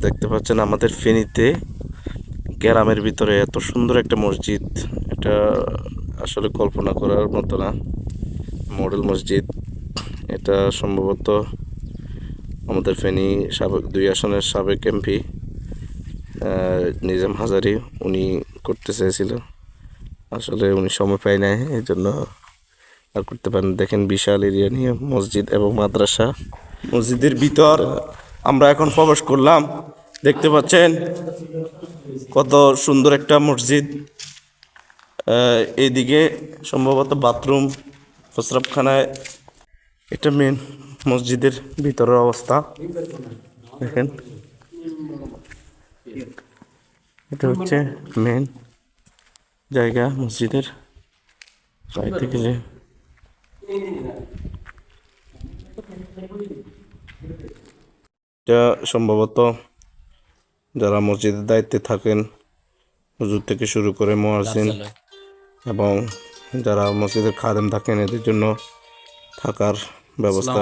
দেখতে পাচ্ছেন আমাদের ফেনীতে গ্রামের ভিতরে এত সুন্দর একটা মসজিদ, এটা আসলে কল্পনা করার মতো না। মডেল মসজিদ, এটা সম্ভবত আমাদের ফেনী সাবেক 2 আসনের সাবেক এমপি নিজাম হাজারী উনি করতে চেয়েছিল, আসলে উনি সময় পায় নাই, এই জন্য আর করতে পারেন। দেখেন বিশাল এরিয়া নিয়ে মসজিদ এবং মাদ্রাসা। মসজিদের ভিতর আমরা এখন প্রবেশ করলাম, দেখতে পাচ্ছেন কত সুন্দর একটা মসজিদ। এইদিকে সম্ভবত বাথরুম, প্রস্রাবখানায়। এটা মেন মসজিদের ভিতরের অবস্থা, দেখেন এটা হচ্ছে মেন জায়গা মসজিদের। বাইরে থেকে যে এটা সম্ভবত যারা মসজিদের দায়িত্বে থাকেন, হুজুর থেকে শুরু করে মুয়াজ্জিন এবং যারা মসজিদের খাদেম থাকেন, এদের জন্য থাকার ব্যবস্থা।